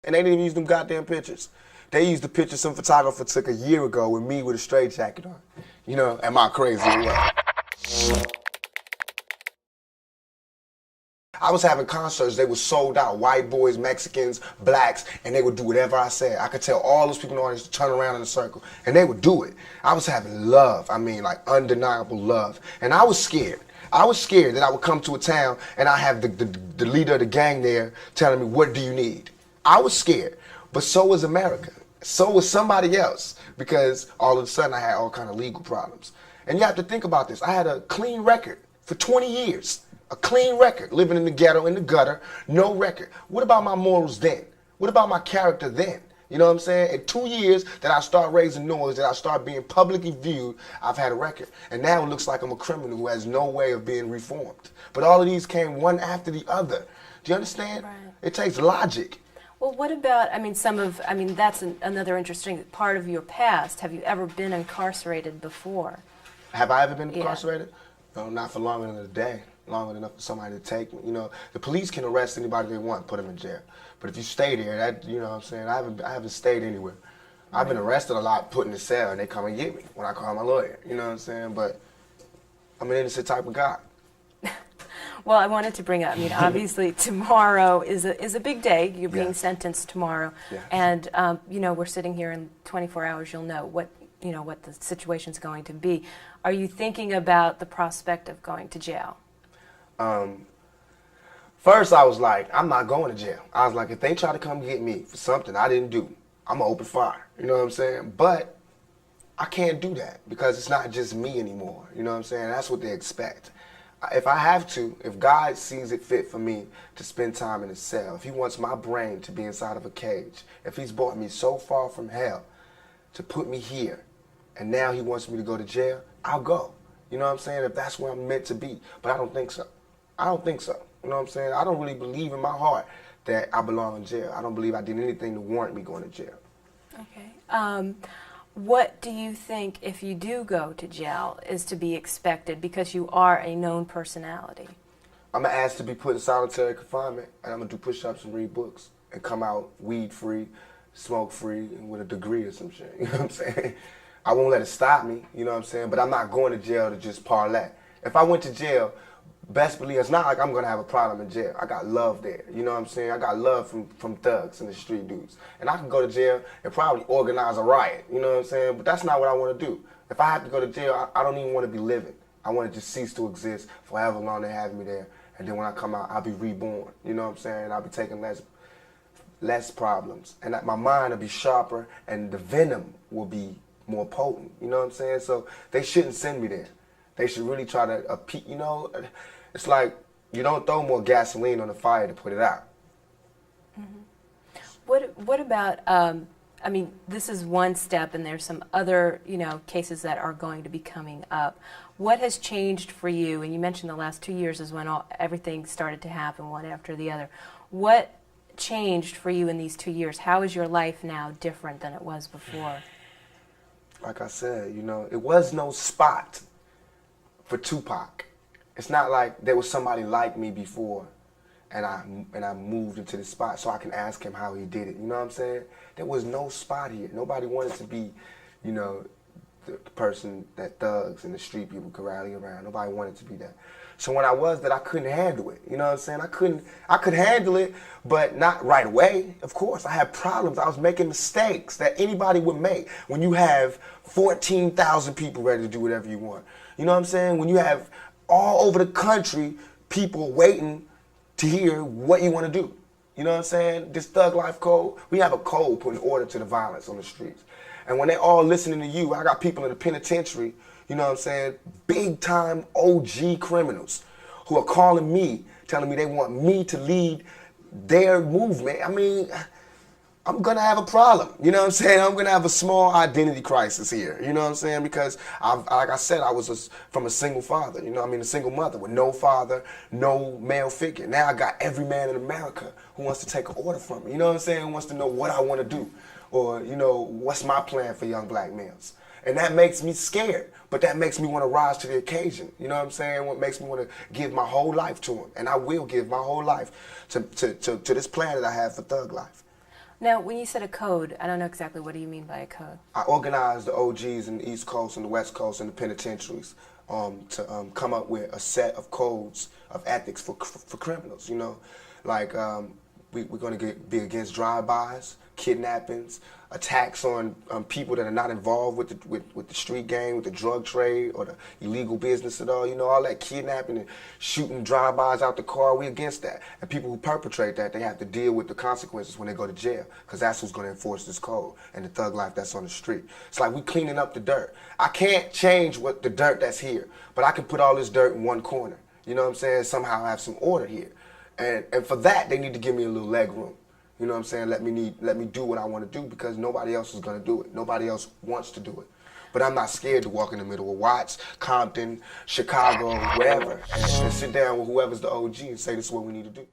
And they didn't even use them goddamn pictures. They used the picture some photographer took a year ago with me with a straight jacket on. You know, am I crazy or what? I was having concerts, they were sold out, white boys, Mexicans, blacks, and they would do whatever I said. I could tell all those people in the audience to turn around in a circle, and they would do it. I was having love, I mean like undeniable love, and I was scared. I was scared that I would come to a town and I have the leader of the gang there telling me, what do you need? I was scared, but so was America. So was somebody else, because all of a sudden I had all kind of legal problems. And you have to think about this. I had a clean record for 20 years. A clean record, living in the ghetto, in the gutter, no record. What about my morals then? What about my character then? You know what I'm saying? In 2 years that I start raising noise, that I start being publicly viewed, I've had a record. And now it looks like I'm a criminal who has no way of being reformed. But all of these came one after the other. Do you understand? Right. It takes logic. Well, what about, that's another interesting part of your past. Have you ever been incarcerated before? Have I ever been Yeah. incarcerated? No, not for longer than a day. Longer enough for somebody to take me. You know, the police can arrest anybody they want, put them in jail. But if you stay there, that, you know what I'm saying, I haven't stayed anywhere. I've been arrested a lot, put in the cell, and they come and get me when I call my lawyer. You know what I'm saying? But I'm an innocent type of guy. Well, I wanted to bring up, obviously tomorrow is a big day. You're being Yeah. sentenced tomorrow. Yeah. And, we're sitting here in 24 hours, you'll know what the situation's going to be. Are you thinking about the prospect of going to jail? First, I was like, I'm not going to jail. I was like, if they try to come get me for something I didn't do, I'm going to open fire. You know what I'm saying? But I can't do that because it's not just me anymore. You know what I'm saying? That's what they expect. If I have to, if God sees it fit for me to spend time in a cell, if he wants my brain to be inside of a cage, if he's brought me so far from hell to put me here, and now he wants me to go to jail, I'll go. You know what I'm saying? If that's where I'm meant to be. But I don't think so. I don't think so. You know what I'm saying? I don't really believe in my heart that I belong in jail. I don't believe I did anything to warrant me going to jail. Okay. What do you think, if you do go to jail, is to be expected because you are a known personality? I'm going to ask to be put in solitary confinement, and I'm going to do push-ups and read books and come out weed-free, smoke-free, and with a degree or some shit. You know what I'm saying? I won't let it stop me, you know what I'm saying? But I'm not going to jail to just parlay. If I went to jail, best believe it's not like I'm going to have a problem in jail. I got love there, you know what I'm saying? I got love from thugs and the street dudes. And I can go to jail and probably organize a riot, you know what I'm saying? But that's not what I want to do. If I have to go to jail, I don't even want to be living. I want to just cease to exist for however long they have me there. And then when I come out, I'll be reborn, you know what I'm saying? I'll be taking less problems. And my mind will be sharper and the venom will be more potent, you know what I'm saying? So they shouldn't send me there. They should really try to, you know, it's like you don't throw more gasoline on the fire to put it out. Mm-hmm. What about, this is one step and there's some other, cases that are going to be coming up. What has changed for you? And you mentioned the last 2 years is when everything started to happen one after the other. What changed for you in these 2 years? How is your life now different than it was before? Like I said, it was no spot for Tupac. It's not like there was somebody like me before and I moved into the spot so I can ask him how he did it. You know what I'm saying? There was no spot here. Nobody wanted to be, the person that thugs and the street people could rally around. Nobody wanted to be that. So when I was that, I couldn't handle it. You know what I'm saying? I could handle it, but not right away. Of course, I had problems. I was making mistakes that anybody would make when you have 14,000 people ready to do whatever you want. You know what I'm saying? When you have all over the country people waiting to hear what you want to do. You know what I'm saying? This Thug Life code, we have a code putting order to the violence on the streets. And when they all listening to you, I got people in the penitentiary, you know what I'm saying, big time OG criminals who are calling me, telling me they want me to lead their movement. I mean, I'm gonna have a problem, you know what I'm saying? I'm gonna have a small identity crisis here, you know what I'm saying? Because, like I said, I was from a single father, a single mother with no father, no male figure. Now I got every man in America who wants to take an order from me, you know what I'm saying? Who wants to know what I wanna do, or, what's my plan for young black males. And that makes me scared, but that makes me wanna rise to the occasion, you know what I'm saying? What makes me wanna give my whole life to him, and I will give my whole life to this plan that I have for Thug Life. Now, when you said a code, I don't know exactly what do you mean by a code. I organized the OGs in the East Coast and the West Coast and the penitentiaries to come up with a set of codes of ethics for criminals. You know, like we're going to be against drive-bys, kidnappings, attacks on people that are not involved with the street gang, with the drug trade or the illegal business at all. You know, all that kidnapping and shooting drive-bys out the car, we against that. And people who perpetrate that, they have to deal with the consequences when they go to jail, because that's who's going to enforce this code and the thug life that's on the street. It's like we cleaning up the dirt. I can't change what the dirt that's here, but I can put all this dirt in one corner. You know what I'm saying? Somehow have some order here. And for that, they need to give me a little leg room. You know what I'm saying? Let me do what I want to do, because nobody else is going to do it. Nobody else wants to do it. But I'm not scared to walk in the middle of Watts, Compton, Chicago, wherever, and sit down with whoever's the OG and say this is what we need to do.